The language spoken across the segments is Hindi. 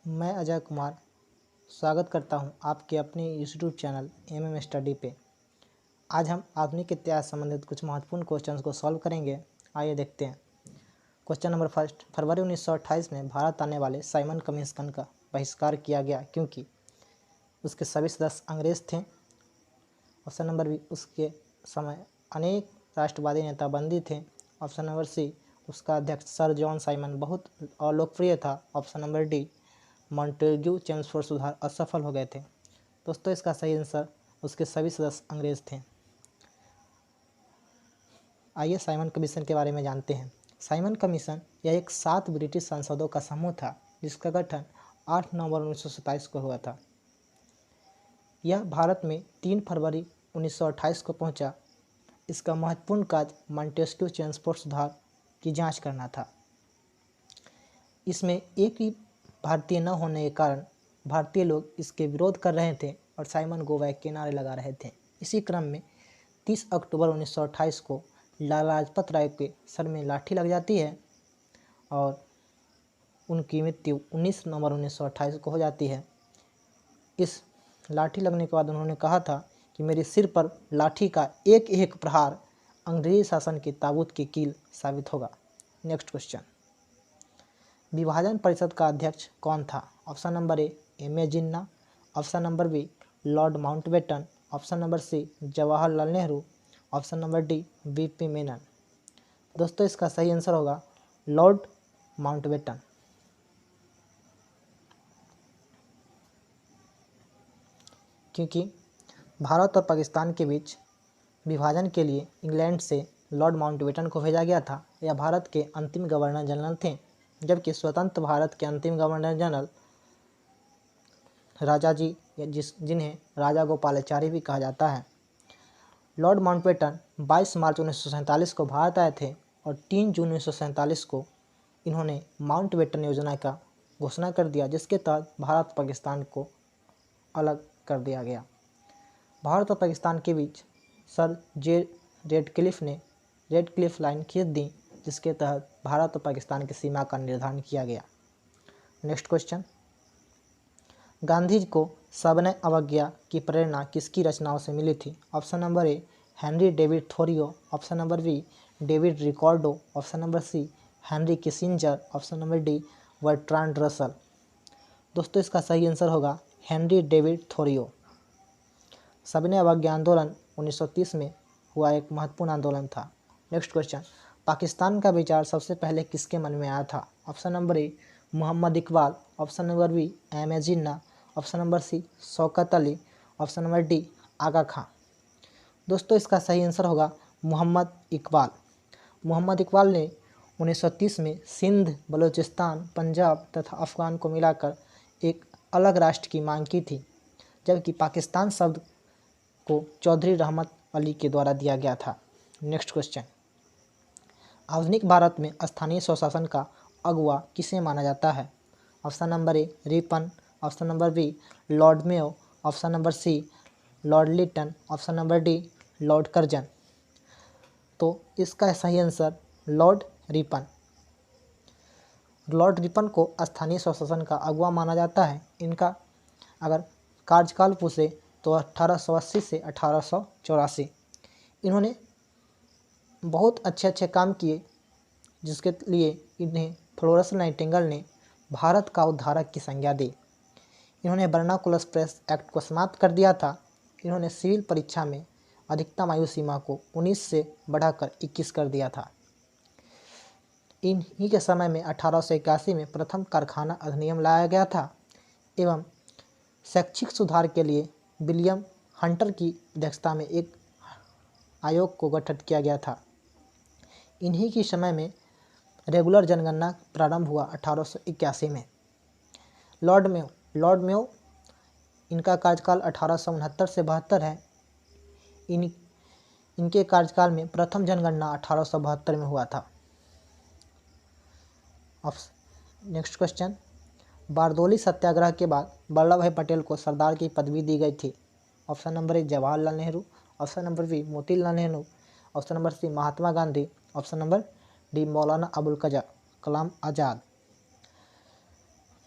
मैं अजय कुमार स्वागत करता हूं आपके अपने यूट्यूब चैनल एमएम स्टडी पे। आज हम आधुनिक इतिहास संबंधित कुछ महत्वपूर्ण क्वेश्चंस को सॉल्व करेंगे। आइए देखते हैं। क्वेश्चन नंबर फर्स्ट, फरवरी 1928 में भारत आने वाले साइमन कमीशन का बहिष्कार किया गया क्योंकि उसके सभी सदस्य अंग्रेज थे। ऑप्शन नंबर बी, उसके समय अनेक राष्ट्रवादी नेता बंदी थे। ऑप्शन नंबर सी, उसका अध्यक्ष सर जॉन साइमन बहुत अलोकप्रिय था। Option number D, Montagu Chelmsford सुधार असफल हो गए थे। दोस्तों, इसका सही आंसर उसके सभी सदस्य अंग्रेज थे। आइए साइमन कमीशन के बारे में जानते हैं। साइमन कमीशन यह एक 7 ब्रिटिश सांसदों का समूह था जिसका गठन 8 नवंबर 1927 को हुआ था। यह भारत में 3 फरवरी 1928 को पहुंचा। इसका महत्वपूर्ण कार्य मॉन्टेस्क्यू चेम्सफोर्ड सुधार की जांच करना था। इसमें एक भी भारतीय न होने के कारण भारतीय लोग इसके विरोध कर रहे थे और साइमन गो बैक के नारे लगा रहे थे। इसी क्रम में 30 अक्टूबर 1928 को लाला लाजपत राय के सर में लाठी लग जाती है और उनकी मृत्यु 19 नवंबर 1928 को हो जाती है। इस लाठी लगने के बाद उन्होंने कहा था कि मेरे सिर पर लाठी का एक एक प्रहार अंग्रेजी शासन के ताबूत की कील साबित होगा। नेक्स्ट क्वेश्चन, विभाजन परिषद का अध्यक्ष कौन था? Option number A, M A Jinnah. Option number B, Lord Mountbatten. Option number C, Jawaharlal Nehru. Option number D, VP Menon. दोस्तों, इसका सही आंसर होगा लॉर्ड माउंटबेटन। क्योंकि भारत और पाकिस्तान के बीच विभाजन के लिए इंग्लैंड से लॉर्ड माउंटबेटन को भेजा गया था। यह भारत के अंतिम गवर्नर जनरल थे, जबकि स्वतंत्र भारत के अंतिम गवर्नर जनरल राजा जी जिन्हें राजा गोपालाचारी भी कहा जाता है। लॉर्ड माउंटबेटन 22 मार्च 1947 को भारत आए थे और 3 जून 1947 को इन्होंने माउंटबेटन योजना का घोषणा कर दिया, जिसके तहत भारत पाकिस्तान को अलग कर दिया गया। भारत और पाकिस्तान के बीच सर रेडक्लिफ ने रेडक्लिफ लाइन खींच दी, जिसके तहत भारत और पाकिस्तान की सीमा का निर्धारण किया गया। नेक्स्ट क्वेश्चन, गांधी जी को सविनय अवज्ञा की प्रेरणा किसकी रचनाओं से मिली थी? Option number A, Henry David Thoreau. Option number B, David Ricardo. Option number C, Henry Kissinger. Option number D, Bertrand Russell. दोस्तों, इसका सही आंसर होगा हेनरी डेविड थोरियो। सविनय अवज्ञा आंदोलन 1930 में हुआ एक महत्वपूर्ण आंदोलन था। नेक्स्ट क्वेश्चन, पाकिस्तान का विचार सबसे पहले किसके मन में आया था? Option number A, Mohammad Iqbal. Option number B, M A Jinnah. Option number C, Shaukat Ali. Option number D, Aga Khan. दोस्तों, इसका सही आंसर होगा मोहम्मद इकबाल। मोहम्मद इकबाल ने 1930 में सिंध, बलूचिस्तान, पंजाब तथा अफ़गान को मिलाकर एक अलग राष्ट्र की मांग की थी, जबकि पाकिस्तान शब्द को चौधरी रहमत अली के द्वारा दिया गया था। नेक्स्ट क्वेश्चन, आधुनिक भारत में स्थानीय स्वशासन का अगुवा किसे माना जाता है? Option number A, Ripon. Option number B, Lord Mayo. Option number C, Lord Lytton. Option number D, Lord Curzon. तो इसका सही answer Lord Ripon. Lord Ripon को स्थानीय स्वशासन का अगुवा माना जाता है। इनका अगर कार्यकाल पूछे तो 1880 से 1884। इन्होंने बहुत अच्छे अच्छे काम किए, जिसके लिए इन्हें फ्लोरेंस नाइटिंगेल ने भारत का उद्धारक की संज्ञा दी। इन्होंने वर्नाकुलर प्रेस एक्ट को समाप्त कर दिया था। इन्होंने सिविल परीक्षा में अधिकतम आयु सीमा को 19 से बढ़ाकर 21 कर दिया था। इन्हीं के समय में 1881 में प्रथम कारखाना अधिनियम लाया गया था एवं शैक्षिक सुधार के लिए विलियम हंटर की अध्यक्षता में एक आयोग को गठित किया गया था। इन्हीं के समय में रेगुलर जनगणना प्रारंभ हुआ 1881 में। लॉर्ड मेयो इनका कार्यकाल 1869 से 72 है। इनके कार्यकाल में प्रथम जनगणना 1872 में हुआ था। नेक्स्ट क्वेश्चन, बारदोली सत्याग्रह के बाद वल्लभ भाई पटेल को सरदार की पदवी दी गई थी। Option number A, Jawaharlal Nehru. Option number B, Motilal Nehru. Option number C, Mahatma Gandhi. Option number D, Maulana Abul Kalam Azad.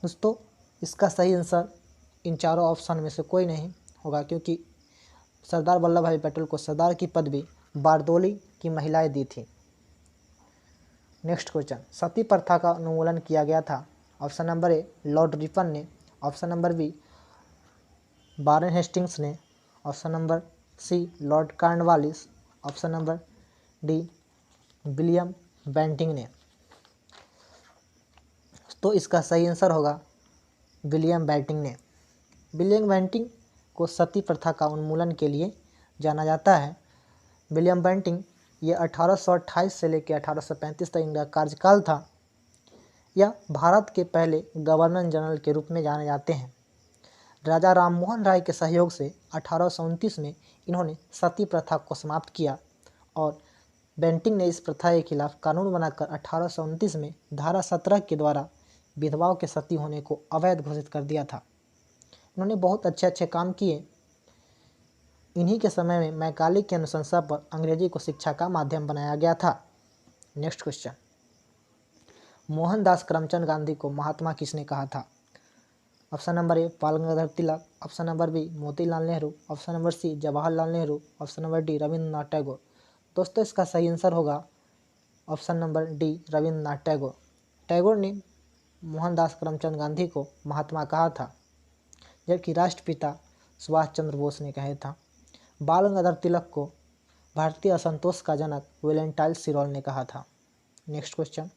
दोस्तों, इसका सही आंसर इन चारों ऑप्शन में से कोई नहीं होगा, क्योंकि सरदार वल्लभ भाई पटेल को सरदार की पदवी बारदोली की महिलाएं दी थी। नेक्स्ट क्वेश्चन, सती प्रथा का उन्मूलन किया गया था। Option number A Lord Ripon ने, option number B Warren Hastings ने, option number C Lord Cornwallis, option number D William Bentinck ने। तो इसका सही आंसर होगा विलियम बेंटिंग ने। विलियम बेंटिंग को सती प्रथा का उन्मूलन के लिए जाना जाता है। विलियम बेंटिंग ये 1828 से लेकर 1835 तक इनका कार्यकाल था। यह भारत के पहले गवर्नर जनरल के रूप में जाने जाते हैं। राजा राममोहन राय के सहयोग से 1829 में इन्होंने सती प्रथा को समाप्त किया और बेंटिंग ने इस प्रथा के खिलाफ कानून बनाकर 1829 में धारा 17 के द्वारा विधवाओं के सती होने को अवैध घोषित कर दिया था। इन्होंने बहुत अच्छे काम किए। इन्हीं के समय में मैकाले की अनुशंसा पर अंग्रेजी को शिक्षा का माध्यम बनाया गया था। नेक्स्ट क्वेश्चन, मोहनदास करमचंद गांधी को महात्मा किसने कहा था? Option number A Bal Gangadhar Tilak, option number B Motilal Nehru, option number C Jawaharlal Nehru, option number D Rabindranath Tagore. दोस्तों इसका सही आंसर होगा option number D Rabindranath Tagore. Tagore ने मोहनदास करमचंद गांधी को महात्मा कहा था, जबकि राष्ट्रपिता सुभाष चंद्र बोस ने कहा था। बाल गंगाधर तिलक को भारतीय असंतोष का जनक वेलेंटाइन सिरोल ने कहा था। Next question,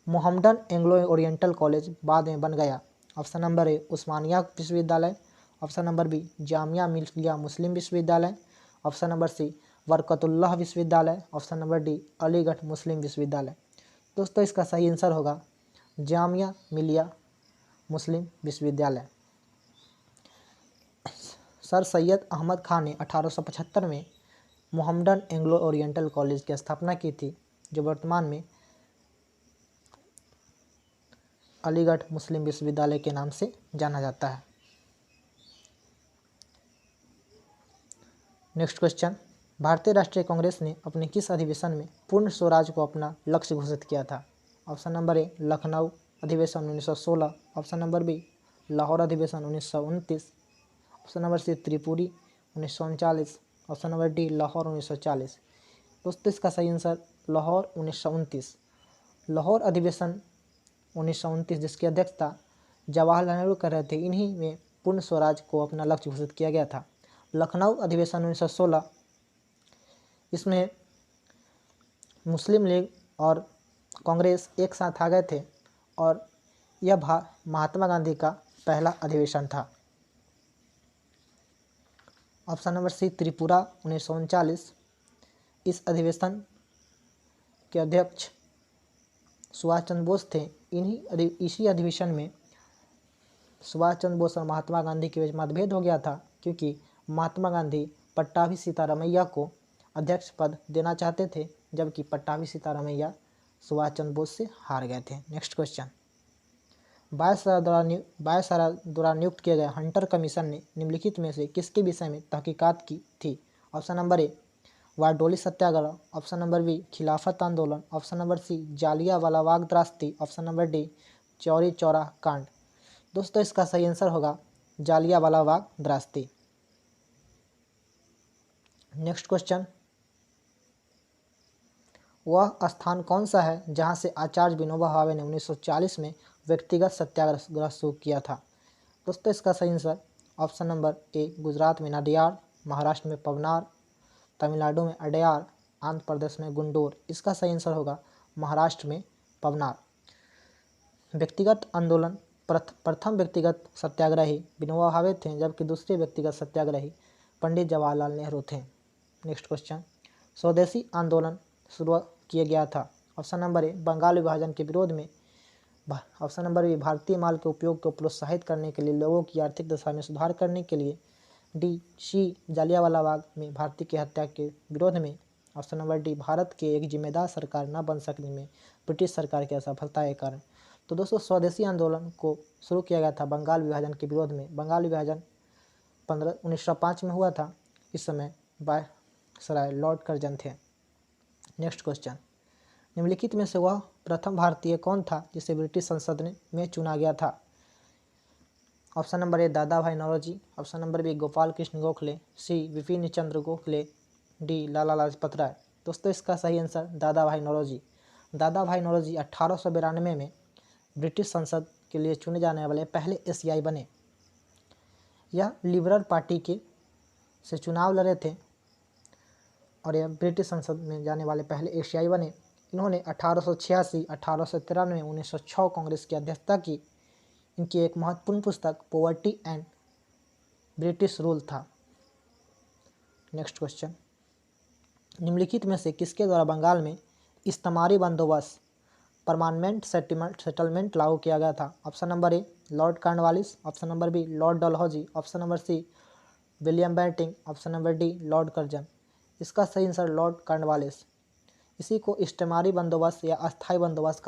Mohammedan Anglo oriental college बाद में बन गया। ऑप्शन नंबर ए उस्मानिया विश्वविद्यालय, ऑप्शन नंबर बी जामिया मिल्किया मुस्लिम विश्वविद्यालय, ऑप्शन नंबर सी बरकतुल्लाह विश्वविद्यालय, ऑप्शन नंबर डी अलीगढ़ मुस्लिम विश्वविद्यालय। दोस्तों इसका सही आंसर होगा जामिया मिलिया मुस्लिम विश्वविद्यालय। सर सैयद अहमद खान ने 1875 में मोहम्मडन एंग्लो ओरिएंटल कॉलेज की स्थापना की थी, जो वर्तमान में अलीगढ़ मुस्लिम विश्वविद्यालय के नाम से जाना जाता है। नेक्स्ट क्वेश्चन, भारतीय राष्ट्रीय कांग्रेस ने अपने किस अधिवेशन में पूर्ण स्वराज को अपना लक्ष्य घोषित किया था? ऑप्शन नंबर ए लखनऊ अधिवेशन 1916, ऑप्शन नंबर बी लाहौर अधिवेशन 1929, option number C Tripuri 1939, option number D Lahore 1940। दोस्तों इसका सही आंसर लाहौर 1929। लाहौर अधिवेशन 1929 जिसकी अध्यक्षता जवाहरलाल नेहरू कर रहे थे, इन्हीं में पूर्ण स्वराज को अपना लक्ष्य घोषित किया गया था। लखनऊ अधिवेशन 1916, इसमें मुस्लिम लीग और कांग्रेस एक साथ आ गए थे और यह महात्मा गांधी का पहला अधिवेशन था। ऑप्शन नंबर सी त्रिपुरा 1939, इस अधिवेशन के अध्यक्ष सुभाष चंद्र बोस थे। इसी अधिवेशन में सुभाष चंद्र बोस और महात्मा गांधी के बीच मतभेद हो गया था, क्योंकि महात्मा गांधी पट्टाभी सीतारामैया को अध्यक्ष पद देना चाहते थे, जबकि पट्टाभी सीतारामैया सुभाष चंद्र बोस से हार गए थे। नेक्स्ट क्वेश्चन, वायसराय द्वारा नियुक्त किए गए हंटर कमीशन ने निम्नलिखित में से किसके विषय में तहकीकात की थी? Option number A Bardoli Satyagraha, option number B Khilafat आंदोलन, option number C Jallianwala Bagh त्रासदी, option number D Chauri Chaura कांड। दोस्तों इसका सही आंसर होगा जालियांवाला बाग त्रासदी। नेक्स्ट क्वेश्चन, वह स्थान कौन सा है जहां से आचार्य विनोबा भावे ने 1940 में व्यक्तिगत सत्याग्रह शुरू किया था? दोस्तों इसका सही आंसर ऑप्शन नंबर ए गुजरात में नाडियाड, महाराष्ट्र में पवनार, तमिलनाडु में अडयार, आंध्र प्रदेश में गुंडूर। इसका सही आंसर होगा महाराष्ट्र में पवनार। व्यक्तिगत आंदोलन प्रथम व्यक्तिगत सत्याग्रही विनोबा भावे थे, जबकि दूसरे व्यक्तिगत सत्याग्रही पंडित जवाहरलाल नेहरू थे। नेक्स्ट क्वेश्चन, स्वदेशी आंदोलन शुरू किया गया था। ऑप्शन नंबर ए बंगाल विभाजन के विरोध में, ऑप्शन नंबर बी भारतीय माल के उपयोग को प्रोत्साहित करने के लिए, लोगों की आर्थिक दशा में सुधार करने के लिए, डी सी जालियांवाला बाग में भारतीय की हत्या के विरोध में, ऑप्शन नंबर डी भारत के एक जिम्मेदार सरकार न बन सकने में ब्रिटिश सरकार की असफलता के कारण। तो दोस्तों स्वदेशी आंदोलन को शुरू किया गया था बंगाल विभाजन के विरोध में। बंगाल विभाजन 1905 में हुआ था। इस समय वायसराय लॉर्ड कर्जन थे। नेक्स्ट क्वेश्चन, निम्नलिखित में से वह प्रथम भारतीय कौन था जिसे ब्रिटिश संसद में चुना गया था? Option number A Dadabhai Naoroji, option number B Gopal Krishna Gokhale, C Vipin Chandra Gokhale, D Lala Lajpat Rai. दोस्तों इसका सही आंसर दादा भाई नौरोजी। दादा भाई नौरोजी 1892 में ब्रिटिश संसद के लिए चुने जाने वाले पहले एशियाई बने। यह लिबरल पार्टी के से चुनाव लड़े थे और यह ब्रिटिश संसद में जाने वाले पहले एशियाई बने। इन्होंने 1886, 1893, 1906 कांग्रेस की अध्यक्षता की। इनकी एक महत्वपूर्ण पुस्तक पॉवर्टी एंड ब्रिटिश रूल था। नेक्स्ट क्वेश्चन, निम्नलिखित में से किसके द्वारा बंगाल में इस्तेमारी बंदोबस्त परमानेंट सेटलमेंट लागू किया गया था? Option number A Lord Cornwallis, option number B Lord Dalhousie, option number C William Bentinck, option number D Lord Curzon. इसका सही आंसर लॉर्ड कॉर्नवालिस। इसी को इस्तेमारी बंदोबस्त या अस्थायी बंदोबस्त कहा